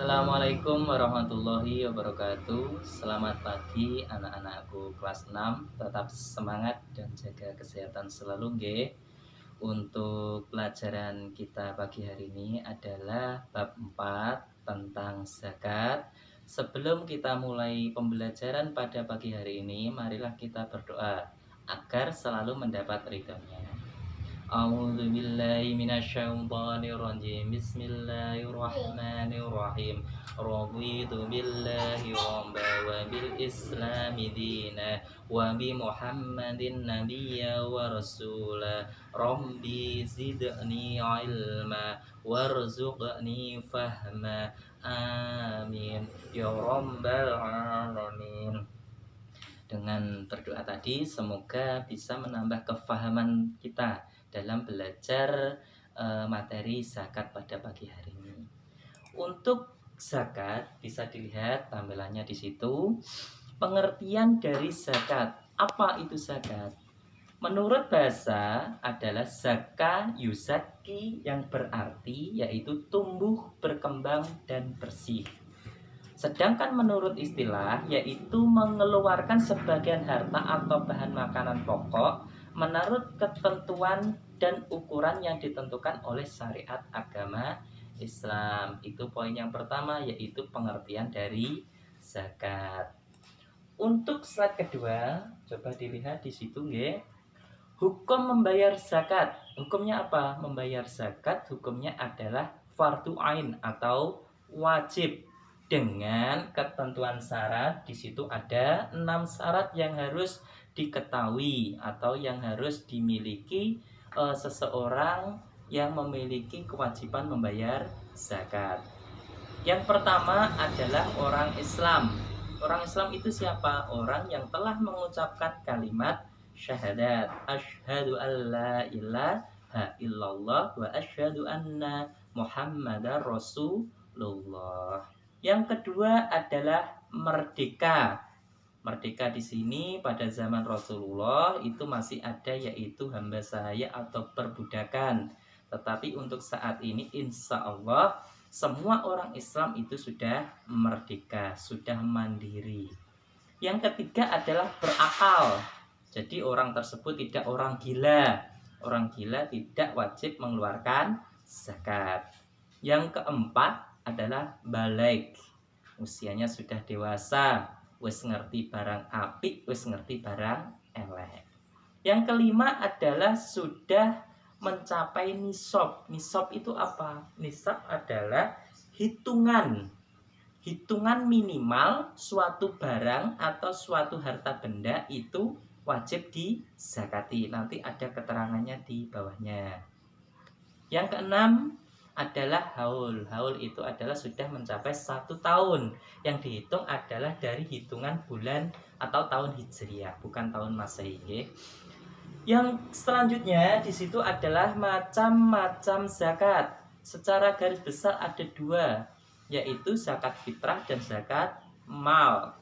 Assalamualaikum warahmatullahi wabarakatuh. Selamat pagi anak-anakku kelas 6. Tetap semangat dan jaga kesehatan selalu nggih. Untuk pelajaran kita pagi hari ini adalah bab 4 tentang zakat. Sebelum kita mulai pembelajaran pada pagi hari ini, marilah kita berdoa agar selalu mendapat ridhonya. A'udzu billahi minasyaitonir rajim. Bismillahirrahmanirrahim. Raditu billahi rabba wa bil islami dina wa bi Muhammadin nabiyya wa rasula. Rabbi zidni ilma warzuqni fahma. Amin ya rabbal alamin. Dengan berdoa tadi semoga bisa menambah kefahaman kita dalam belajar materi zakat pada pagi hari ini. Untuk zakat bisa dilihat tampilannya di situ. Pengertian dari zakat. Apa itu zakat? Menurut bahasa adalah zaka yuzaki yang berarti yaitu tumbuh, berkembang dan bersih. Sedangkan menurut istilah yaitu mengeluarkan sebagian harta atau bahan makanan pokok menurut ketentuan dan ukuran yang ditentukan oleh syariat agama Islam. Itu poin yang pertama, yaitu pengertian dari zakat. Untuk slide kedua, coba dilihat di situ nggih. Hukum membayar zakat. Hukumnya apa? Membayar zakat hukumnya adalah fardu ain atau wajib dengan ketentuan syarat. Di situ ada 6 syarat yang harus diketahui atau yang harus dimiliki seseorang yang memiliki kewajiban membayar zakat. Yang pertama adalah orang Islam. Orang Islam itu siapa? Orang yang telah mengucapkan kalimat syahadat, asyhadu alla ilaha illallah wa asyhadu anna muhammadar rasulullah. Yang kedua adalah merdeka. Merdeka di sini pada zaman Rasulullah itu masih ada, yaitu hamba sahaya atau perbudakan. Tetapi untuk saat ini insya Allah semua orang Islam itu sudah merdeka, sudah mandiri. Yang ketiga adalah berakal. Jadi orang tersebut tidak orang gila. Orang gila tidak wajib mengeluarkan zakat. Yang keempat adalah balik. Usianya sudah dewasa, wis ngerti barang apik, wis ngerti barang elek. Yang kelima adalah sudah mencapai nisab. Nisab itu apa? Nisab adalah hitungan minimal suatu barang atau suatu harta benda itu wajib dizakati. Nanti ada keterangannya di bawahnya. Yang keenam adalah haul. Haul itu adalah sudah mencapai 1 tahun. Yang dihitung adalah dari hitungan bulan atau tahun Hijriah, bukan tahun Masehi. Yang selanjutnya di situ adalah macam-macam zakat. Secara garis besar ada 2, yaitu zakat fitrah dan zakat mal.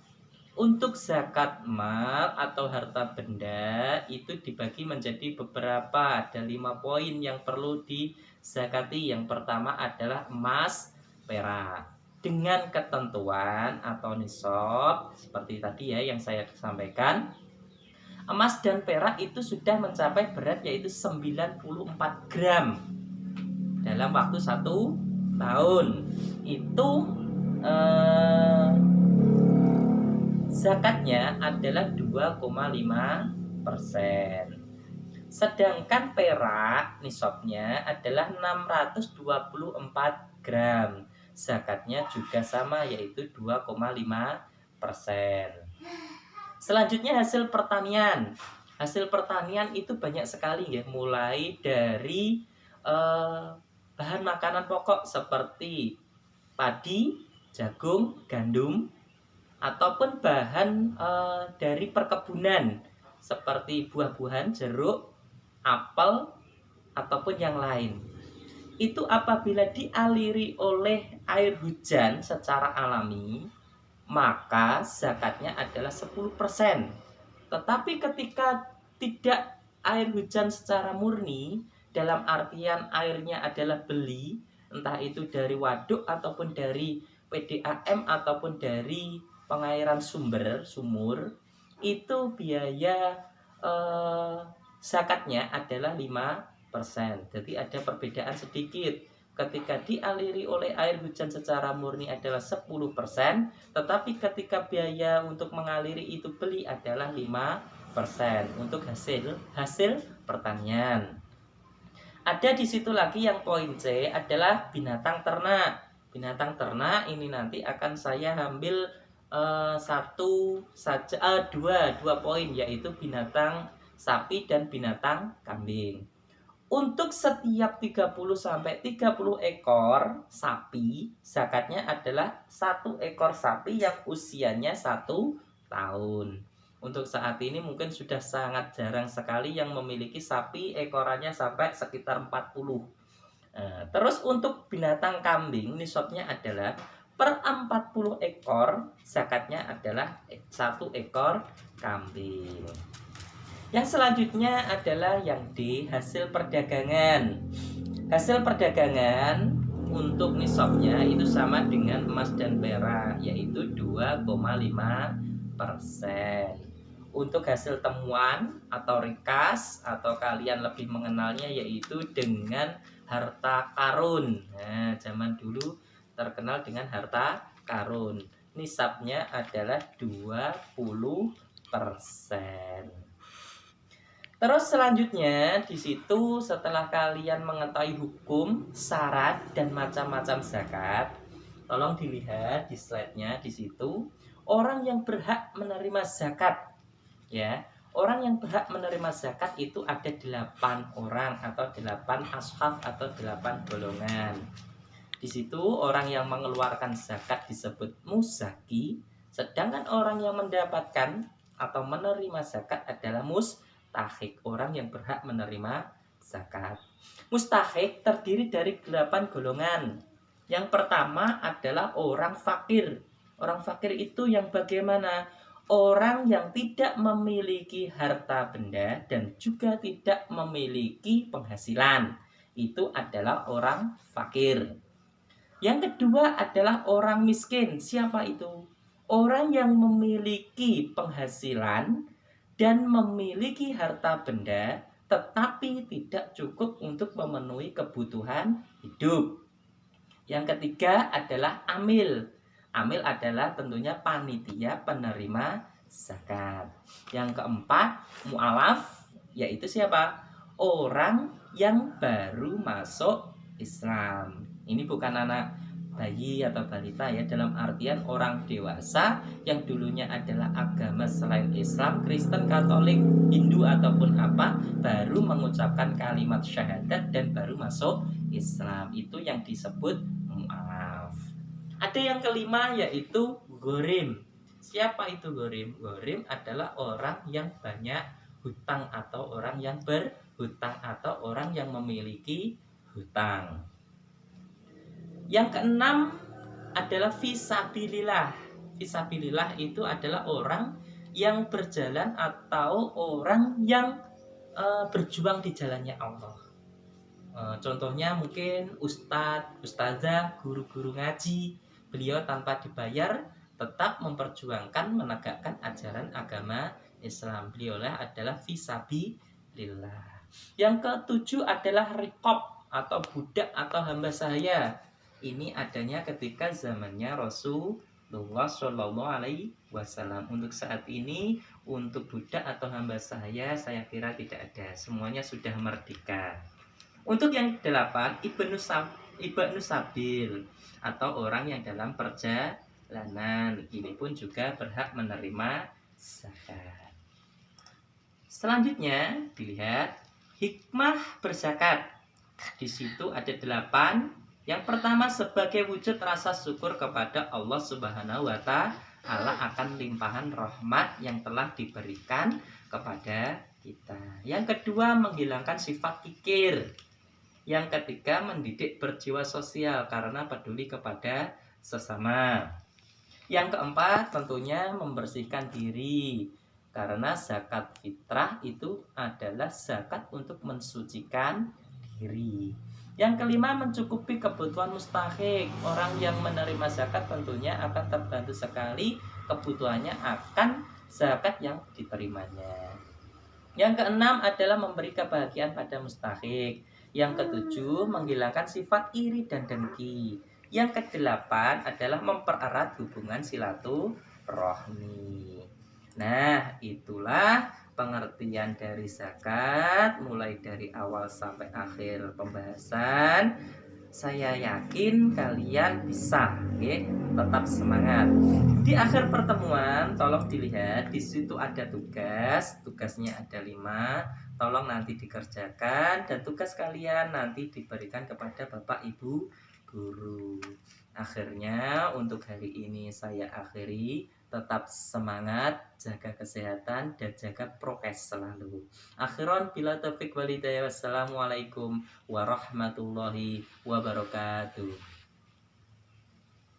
Untuk zakat mal atau harta benda itu dibagi menjadi beberapa, ada 5 poin yang perlu dizakati. Yang pertama adalah emas, perak dengan ketentuan atau nisab seperti tadi ya yang saya sampaikan. Emas dan perak itu sudah mencapai berat yaitu 94 gram dalam waktu 1 tahun. Itu zakatnya adalah 2,5%. Sedangkan perak nisabnya adalah 624 gram. Zakatnya juga sama yaitu 2,5%. Selanjutnya hasil pertanian. Hasil pertanian itu banyak sekali ya, mulai dari bahan makanan pokok seperti padi, jagung, gandum, ataupun bahan dari perkebunan seperti buah-buahan, jeruk, apel, ataupun yang lain. Itu apabila dialiri oleh air hujan secara alami, maka zakatnya adalah 10%. Tetapi ketika tidak air hujan secara murni, dalam artian airnya adalah beli, entah itu dari waduk ataupun dari PDAM ataupun dari pengairan sumur, itu biaya zakatnya adalah 5%. Jadi ada perbedaan sedikit. Ketika dialiri oleh air hujan secara murni adalah 10%, tetapi ketika biaya untuk mengaliri itu beli adalah 5% untuk hasil pertanian. Ada di situ lagi yang poin C adalah binatang ternak. Binatang ternak ini nanti akan saya ambil dua poin, yaitu binatang sapi dan binatang kambing. Untuk setiap 30-30 ekor sapi, zakatnya adalah 1 ekor sapi yang usianya 1 tahun. Untuk saat ini mungkin sudah sangat jarang sekali yang memiliki sapi ekorannya sampai sekitar 40. Terus untuk binatang kambing, nisabnya adalah per 40 ekor, zakatnya adalah 1 ekor kambing. Yang selanjutnya adalah yang D, hasil perdagangan. Hasil perdagangan untuk nisabnya itu sama dengan emas dan perak, yaitu 2,5%. Untuk hasil temuan atau rikas, atau kalian lebih mengenalnya yaitu dengan harta karun. Nah, zaman dulu terkenal dengan harta karun. Nisabnya adalah 20%. Terus selanjutnya di situ setelah kalian mengetahui hukum, syarat dan macam-macam zakat, tolong dilihat di slide-nya di situ, orang yang berhak menerima zakat, ya. Orang yang berhak menerima zakat itu ada 8 orang atau 8 ashab atau 8 golongan. Di situ orang yang mengeluarkan zakat disebut muzaki, sedangkan orang yang mendapatkan atau menerima zakat adalah mustahik, orang yang berhak menerima zakat. Mustahik terdiri dari 8 golongan. Yang pertama adalah orang fakir. Orang fakir itu yang bagaimana? Orang yang tidak memiliki harta benda dan juga tidak memiliki penghasilan. Itu adalah orang fakir. Yang kedua adalah orang miskin. Siapa itu? Orang yang memiliki penghasilan dan memiliki harta benda, tetapi tidak cukup untuk memenuhi kebutuhan hidup. Yang ketiga adalah amil. Amil adalah tentunya panitia penerima zakat. Yang keempat, mu'alaf, yaitu siapa? Orang yang baru masuk Islam. Ini bukan anak bayi atau balita ya, dalam artian orang dewasa yang dulunya adalah agama selain Islam, Kristen, Katolik, Hindu ataupun apa, baru mengucapkan kalimat syahadat dan baru masuk Islam. Itu yang disebut mu'alaf. Ada yang kelima yaitu ghorim. Siapa itu ghorim? Ghorim adalah orang yang banyak hutang atau orang yang berhutang atau orang yang memiliki hutang. Yang keenam adalah fisabilillah. Fisabilillah itu adalah orang yang berjalan atau orang yang berjuang di jalannya Allah. Contohnya mungkin ustadz, ustazah, guru-guru ngaji. Beliau tanpa dibayar tetap memperjuangkan menegakkan ajaran agama Islam. Beliaulah adalah fisabilillah. Yang ketujuh adalah riqab atau budak atau hamba sahaya. Ini adanya ketika zamannya Rasulullah Shallallahu Alaihi Wasallam. Untuk saat ini, untuk budak atau hamba sahaya saya kira tidak ada. Semuanya sudah merdeka. Untuk yang ke-8, ibnu sabil atau orang yang dalam perjalanan. Ini pun juga berhak menerima zakat. Selanjutnya dilihat hikmah berzakat. Di situ ada 8. Yang pertama, sebagai wujud rasa syukur kepada Allah Subhanahu wa Ta'ala akan limpahan rahmat yang telah diberikan kepada kita. Yang kedua, menghilangkan sifat kikir. Yang ketiga, mendidik berjiwa sosial karena peduli kepada sesama. Yang keempat, tentunya membersihkan diri karena zakat fitrah itu adalah zakat untuk mensucikan diri. Yang kelima, mencukupi kebutuhan mustahik. Orang yang menerima zakat tentunya akan terbantu sekali kebutuhannya akan zakat yang diterimanya. Yang keenam adalah memberi kebahagiaan pada mustahik. Yang ketujuh, menghilangkan sifat iri dan dengki. Yang kedelapan adalah mempererat hubungan silaturahmi. Nah, itulah pengertian dari zakat mulai dari awal sampai akhir pembahasan. Saya yakin kalian bisa, oke? Tetap semangat. Di akhir pertemuan, tolong dilihat di situ ada tugas, tugasnya ada 5. Tolong nanti dikerjakan dan tugas kalian nanti diberikan kepada Bapak Ibu guru. Akhirnya untuk hari ini saya akhiri. Tetap semangat, jaga kesehatan dan jaga prokes selalu. Akhiran bila taufik walhidayah. Wassalamualaikum warahmatullahi wabarakatuh.